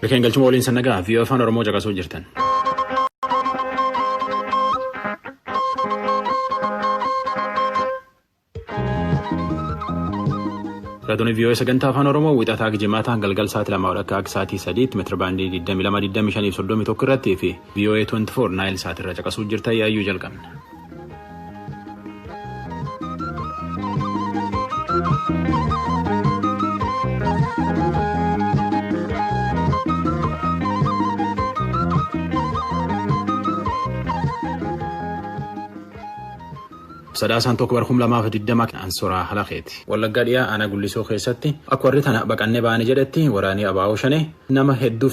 Bakka galchuma waliin sannagaa fi afaan Oromoo caqasuu jirtan. Raadiyoo VOA sagantaa afaan Oromoo wixataa Jimaata galgal sa'aatii 2 akka sa'aatii 3 meetira baandii 22-25 irratti fi VOA 24 Naayil sa'aatii irra caqasuu jirtan yaayyuu jalqabna. Sadaasaan tokko barhum lamaaf 20 ansoraa halaqeeti. Wallaggaa dhiyaa aanaa gullisoo keessatti akka warri tana baqannee baane jedhetti waraanii abaa'oo shanee nama hedduu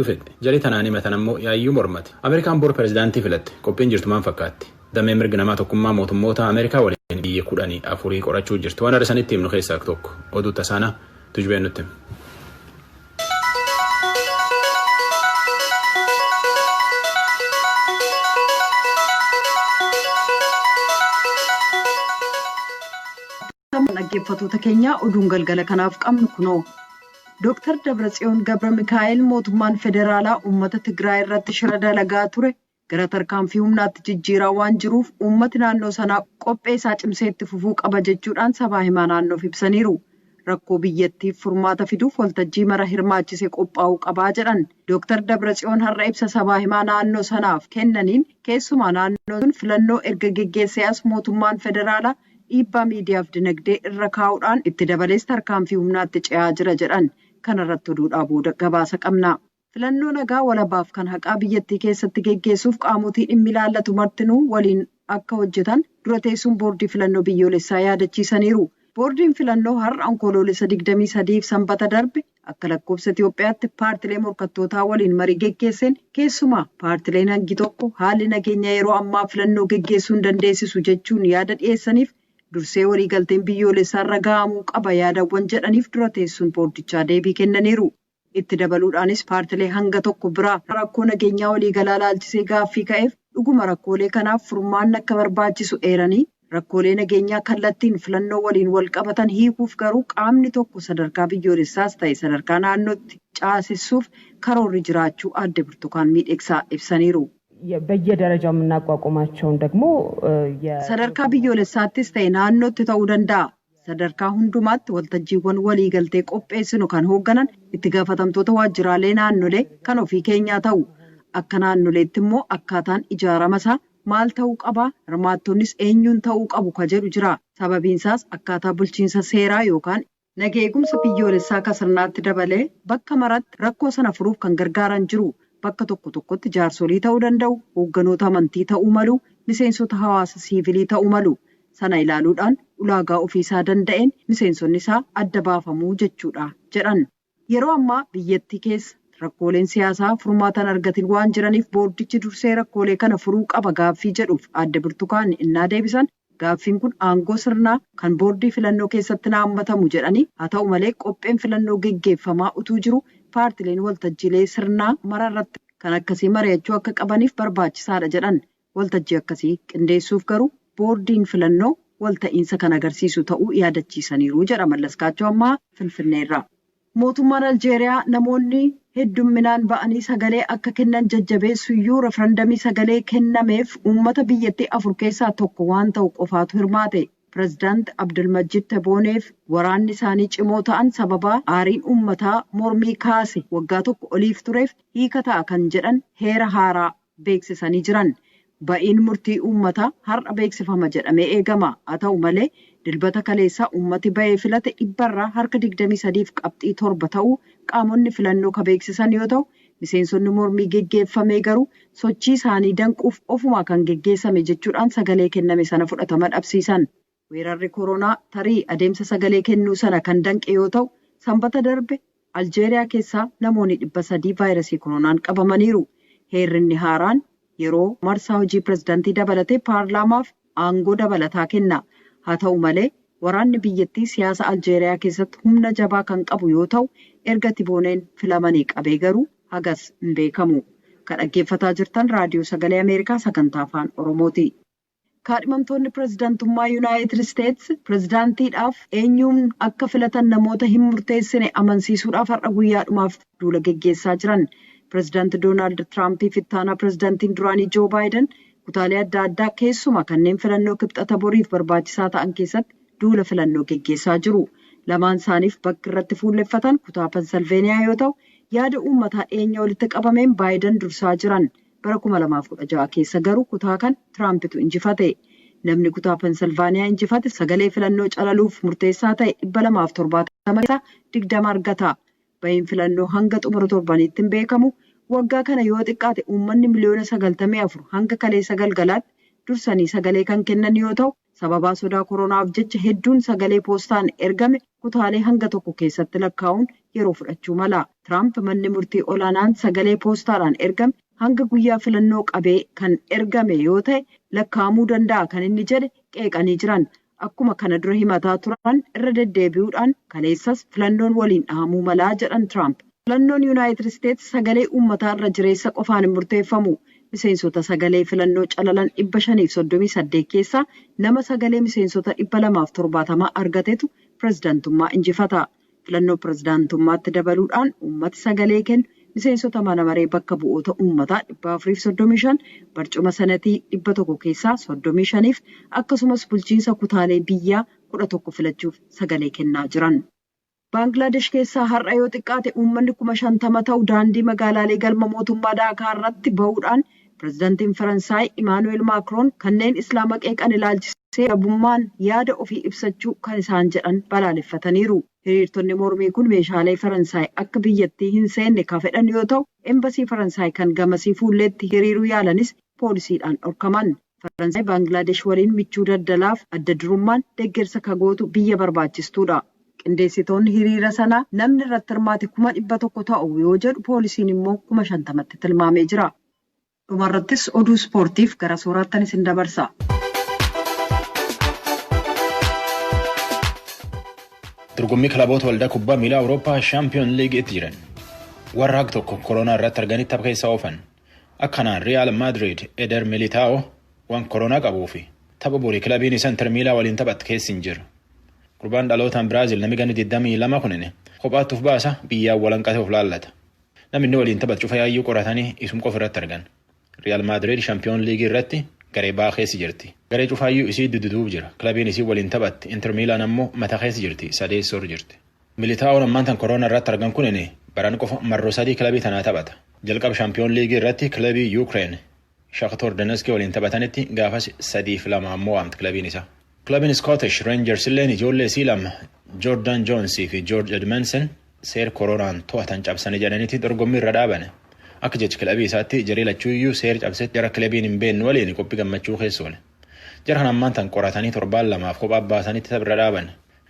fixe. Jari tanaan himatan ammoo yaayyuu mormate. Ameerikaan bor pirezidaantii filatte qophiin jirtu maal fakkaatti? Damee mirga namaa tokkummaa mootummoota Ameerikaa waliin biyya 14 qorachuu jirtu. Waan arsanitti himnu keessaa tokko oduu tasaana tujbeen nutti. Dhaggeffatoota keenya oduun galgala kanaaf qabnu kunoo. Dr. Dabratsiyoon Gabra Mikaa'el mootummaan federaalaa uummata Tigraay irratti shira dalagaa ture gara tarkaanfii humnaatti jijjiiraa waan jiruuf uummati naannoo sanaa qophee isaa cimsee itti fufuu qaba jechuudhaan sabaa himaa naannoof ibsaniiru. Rakkoo biyyattiif furmaata fiduuf waltajjii mara hirmaachisee qophaa'uu qabaa jedhan. Dr. Dabratsiyoon har'a ibsa sabaa himaa naannoo sanaaf kennaniin keessumaa naannoon filannoo erga geggeessee as mootummaan federaalaa dhiibbaa miidiyaaf dinagdee irra kaa'uudhaan itti dabalees tarkaanfii humnaatti ce'aa jira jedhan. Kanarratti oduudhaa booda gabaasa qabna. Filannoo nagaa walabaaf kan haqaa biyyattii keessatti geggeessuuf qaamotii dhimmi ilaallatu martinuu waliin akka hojjetan dura teessuun boordii filannoo biyyoolessaa yaadachiisaniiru. Boordiin filannoo har'a onkoloolessa 23 sanbata darbe akka lakkoofsa Itoophiyaatti paartilee morkattootaa waliin marii geggeesseen keessumaa paartileen hangi tokko haalli nageenya yeroo ammaa filannoo geggeessuu hin dandeessisu jechuun yaada dhiyeessaniif dursee waliigalteen biyyoolessaa irra ga'amuu qaba yaadawwan jedhaniif dura teessuun boordichaa deebii kennaniiru. Itti dabaluudhaanis paartilee hanga tokko biraa rakkoo nageenyaa waliigalaa laalchisee gaaffii ka'eef dhuguma rakkoolee kanaaf furmaanni akka barbaachisu eeranii rakkoolee nageenyaa kallattiin filannoo waliin wal qabatan hiikuuf garuu qaamni tokko sadarkaa biyyoolessaas ta'e sadarkaa naannootti caasisuuf karoorri jiraachuu adde Burtukaan Miidhegsaa ibsaniiru. በየደረጃው የምናቋቁማቸውን ደግሞ sadarkaa biyyoolessaattis ta'e naannootti ta'uu danda'a. Sadarkaa hundumaatti waltajjiiwwan waliigaltee qopheessinu kan hoogganan itti gaafatamtoota waajjiraalee naannolee kan ofii keenyaa ta'u. Akka naannoleetti immoo akkaataan ijaaramasaa maal ta'uu qabaa? Hirmaattonnis eenyuun ta'uu qabu ka jedhu jira. Sababiinsaas akkaataa bulchiinsa seeraa yookaan nageegumsa biyyoolessaa kasarnaatti dabalee bakka maratti rakkoo sana furuuf kan gargaaran jiru. Bakka tokko tokkotti jaarsolii ta'uu danda'u, hoogganoota amantii ta'uu malu, miseensota hawaasa siivilii ta'uu malu. Sana ilaaluudhaan ulaagaa ofiisaa danda'een miseensonni isaa adda baafamuu jechuudha jedhan. Yeroo ammaa biyyattii keessa rakkooleen siyaasaa furmaatan argatin waan jiraniif boordichi dursee rakkoolee kana furuu qaba gaaffii jedhuuf adde Burtukaan innaa deebisan gaaffiin kun aangoo sirnaa kan boordii filannoo keessatti naammatamu jedhanii haa ta'u malee qopheen filannoo geggeeffamaa utuu jiru paartileen waltajjiilee sirnaa mararratti kan akkasii mari'achuu akka qabaniif barbaachisaadha jedhan. Waltajjii akkasii qindeessuuf garuu boordiin filannoo walta'iinsa kan agarsiisu ta'uu yaadachiisaniiru jedha Mallaskaachoo ammaa Finfinneerraa. Mootummaan Aljeeriyaa namoonni heddumminaan ba'anii sagalee akka kennan jajjabeessuyyuu referendamii sagalee kennameef uummata biyyattii 4 keessaa tokko waan ta'u qofaatu hirmaate. Pireezidaanti Abdulmajid Tebooneef waraanni isaanii cimoo ta'an sababaa aariin uummataa mormii kaase waggaa tokko oliif tureef hiika ta'a kan jedhan heera haaraa beeksisanii jiran. Ba'iin murtii uummataa har'a beeksifama jedhamee eegama. Haa ta'u malee dilbata kaleessaa uummati ba'ee filate 100% harka 23.7 ta'uu qaamonni filannoo ka beeksisan yoo ta'u miseensonni mormii geggeeffamee garuu sochii isaanii danquuf ofumaa kan geggeessame jechuudhaan sagalee kenname sana fudhatama dhabsiisan. Weerarri koronaa tarii adeemsa sagalee kennuu sana kan danqe yoo ta'u sanbata darbe Aljeeriyaa keessaa namoonni 300 vaayirasii koronaan qabamaniiru. Heerri haaraan yeroo marsaa hojii pireezidaantii dabalatee paarlaamaaf aangoo dabalataa kenna. Haa ta'u malee waraanni biyyattii siyaasa Aljeeriyaa keessatti humna jabaa kan qabu yoo ta'u erga Tibooneen filamanii qabee garuu hagas hin beekamu. Kan dhaggeeffataa jirtan raadiyoo sagalee Ameerikaa sagantaa afaan Oromooti. Kaadhimamtoonni pirezidaantummaa Yuunaayitid Isteetsi pirezidaantiidhaaf eenyuun akka filatan namoota hin murteessine amansiisuudhaaf har'a guyyaadhumaaf duula geggeessaa jiran. Pirezidaanti Doonaald Tiraampii fi ittaanaa pirezidaantiin duraanii Joo Baayiden kutaalee adda addaa keessumaa kanneen filannoo kibxata boriif barbaachisaa ta'an keessatti duula filannoo geggeessaa jiru. Lamaan isaaniif bakki irratti fuulleffatan kutaa Pensilveeniyaa yoo ta'u, yaada uummataa dhiyeenya walitti qabameen Baayiden dursaa jiran. Bara 2016 keessa garuu kutaa kan Tiraampitu injifate. Namni kutaa Pensilvaaniyaa injifate sagalee filannoo calaluuf murteessaa ta'e 270 keessaa 20 argata. Bahiin filannoo hanga xumura torbaniitti hin beekamu. Waggaa kana yoo xiqqaate uummanni miliyoona 94 hanga kaleessa galgalaatti dursanii sagalee kan kennan yoo ta'u, sababaa sodaa koronaaf jecha hedduun sagalee poostaan ergame kutaalee hanga tokko keessatti lakkaa'uun yeroo fudhachuu mala. Tiraamp manni murtii olaanaan sagalee poostaadhaan ergame hanga guyyaa filannoo qabee kan ergame yoo ta'e lakkaa'amuu danda'a kan inni jedhe qeeqanii jiran. Akkuma kana dura himataa turan irra deddeebi'uudhaan kaleessas filannoon waliin dhahamuu malaa jedhan Tiraamp. Filannoon Yuunaayitid Isteetsi sagalee uummataa irra jireessa qofaan hin murteeffamu. Miseensota sagalee filannoo calalan 538 keessaa nama sagalee miseensota 270 argatetu pirezidaantummaa injifata. Filannoo pirezidaantummaatti dabaluudhaan uummati sagalee kennu miseensota mana maree bakka bu'oota uummataa 435 barcuma sanatii 100 keessaa 35 akkasumas bulchiinsa kutaalee biyyaa 11 filachuuf sagalee kennaa jiran. Baangilaadesh keessaa har'a yoo xiqqaate uummanni 50,000 ta'u daandii magaalaalee galma mootummaa Daakaar irratti bahuudhaan pirezidaantiin Faransaay Imaanuweel Maakiroon kanneen islaama qeeqan ilaalchisee dhabummaan yaada ofii ibsachuu kan isaan jedhan balaaleffataniiru. Hiriirtonni mormii kun meeshaalee Faransaay akka biyyattii hin seenne kan fedhan yoo ta'u, embasii Faransaay kan gamasii fuulleetti hiriiruu yaalanis poolisiidhaan dhorkaman. Faransaay Baangilaadesh waliin michuu daldalaaf adda durummaan deeggarsa kagootu biyya barbaachistuudha. Qindeessitoonni hiriira sanaa namni irratti hirmaate 100,000 ta'u yoo jedhu poolisiin immoo 50,000tti tilmaamee jira. Dhumarrattis oduu ispoortiif gara sooraattan isin dabarsa. Dorgommii kilaboota waldaa kubbaa miilaa Awurooppaa Shaampiyoon Liigiitti jiran. Warra haq tokko koronaa irratti arganii tapha keessa oofan. Akkanaan Riyaal Maadiriid Eder Militaa'oo waan koronaa qabuu fi tapha borii kilabiin isaa Inter Miilaa waliin taphate keessa hin jiru. Gurbaan dhalootaan Biraazil namni ganni 22 kunini kophaattuuf baasa biyyaan walanqatee of laallata. Namni waliin taphatu cufa yaayyuu qoratanii isum qofa irratti argan. Riyaal Maadiriid Shaampiyoon Liigii irratti garee baa keessa jirti. Garee cufaayyuu isii dududuuf jira. Kilabiin isii waliin taphatti Inter Miilaan ammoo mata keessa jirti. Sadeessor jirti. Militaa'oon ammaan tan koronaa irratti argan kunini baran qofa marroo 3 kilabii tanaa taphata. Jalqaba Shaampiyoon Liigii irratti kilabii Yuukireen Shakhtar Donetsk waliin taphatanitti gaafas 3-2 ammoo amti kilabiin isaa. Kilabiin Scottish Rangers illeen ijoollee isii lama Jordan Jones fi George Edmondson seer koronaan to'atan cabsanii jedhanitti dorgommii irra dhaabane. Akka jechi kilabii isaatti jarii lachuuyyuu seer cabsetti jara kilabiin hin beekne waliin qophii gammachuu keessa oole. Jara kan ammaan tan qoratanii 7-2 kophaa baasanitti tapha irra dhaaban.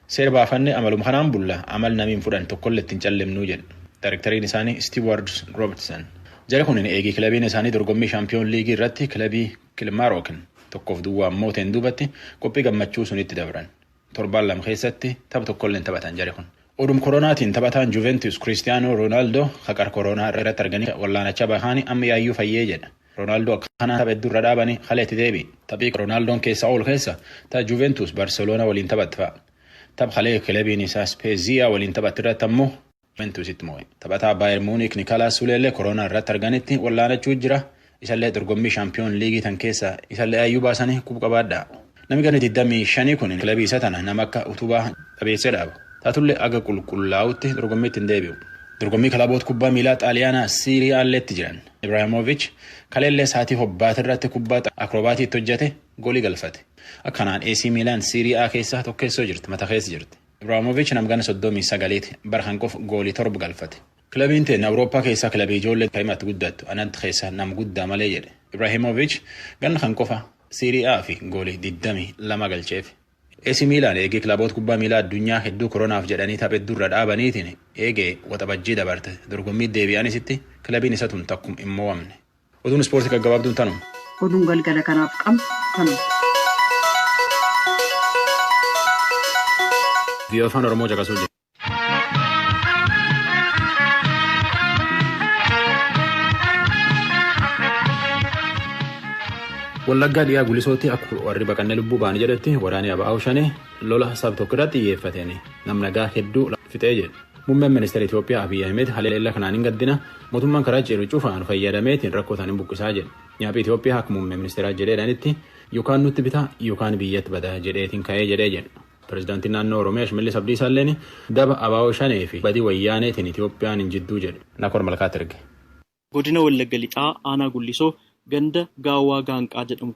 Seer baafanne amaluma kanaan bulla amal namiin fudhan tokkollee ittiin callemnuu jedhu. Daayirektariin isaanii Stewart Robertson. Jara kun eegii kilabiin isaanii dorgommii Shaampiyoon Liigii irratti kilabii Kilmarookin tokkoof duwwaa mooteen duubatti qophii gammachuu sunitti dabran. 7-2 keessatti tapha tokkollee taphatan jara kun. Odum koronaatiin taphataan Juventus Cristiano Ronaldo haqar koronaa irratti arganii wallaanachaa bahanii amma yaayyuu fayyee jedha. Ronaldo akkana tapha hedduu irra dhaabanii haleetti deebi. Taphii Ronaldoon keessa oolu keessa ta'a Juventus Barcelona waliin taphatti fa'a. Tapha halee kilabiin isaa Spezia waliin taphatti irratti ammoo Juventusitti moo'e. Taphataa Bayern Munich Nicolas Sulelle koronaa irratti arganitti wallaanachuu jira. Isallee dorgommii Shaampiyoon Liigii tan keessa isallee ayyuu baasanii quba qabaadha. Namni ganni 25 kun kilabii isa tana nama akka utubaa dhabeessee dhaaba. Taatullee aga qulqullaa'utti dorgommiitti hin deebi'u. Dorgommii kilaboota kubbaa miilaa Xaaliyaanaa Siiriyaalleetti jiran. Ibrahimovic kaleellee saatii hobbaata irratti kubbaa akrobaatiitti hojjete goolii galfate. Akkanaan AC Milan Siiriyaa keessaa tokkeessoo jirti mata keessa jirti. Ibrahimovic namgana 39 barhan qof goolii 7 galfate. Kilabiin teen Awurooppaa keessaa kilabii ijoollee ta'imaatti guddattu anatti keessa nam guddaa malee jedhe. Ibrahimovic ganna kan qofa Siiriyaa fi goolii 22 galcheef. AC Milan eegee kilaboota kubbaa miilaa addunyaa hedduu koronaaf jedhanii tapha hedduu irra dhaabaniitiin eegee waxabajjii dabarte dorgommii deebi'anisitti kilabiin isa tun takkum hin mo'amne. Oduun ispoortii gaggabaabduun tanuma. Oduun galgala kanaaf qabnu tanuma. Guyyaa Afaan Oromoo caqasuu jira. Wallaggaa dhiyaa gulisootti akka warri baqannee lubbuu baane jedhetti waraanni ABO shanee lola sab tokko irratti xiyyeeffateen nam nagaa hedduu fixee jedhe. Muummeen ministeera Itoophiyaa Abiy Ahmed haleellaa kanaan hin gaddina mootummaan karaa ceeruu cufaan fayyadameetiin rakkoo isaanii buqqisaa jedhe. Nyaaphi Itoophiyaa akka muummee ministeeraa jedheedhaanitti yookaan nutti bitaa yookaan biyyatti badaa jedheetiin ka'ee jedhee jedhe. Pireezidaantiin naannoo Oromiyaa Shimallis Abdiisaa illeen daba ABO shanee fi badii wayyaaneetiin Itoophiyaan hin jidduu jedhe. Nakor Malkaat erge. Godina Wallagga Lixaa Aanaa Gullisoo ganda Gaawwaa Gaanqaa jedhamu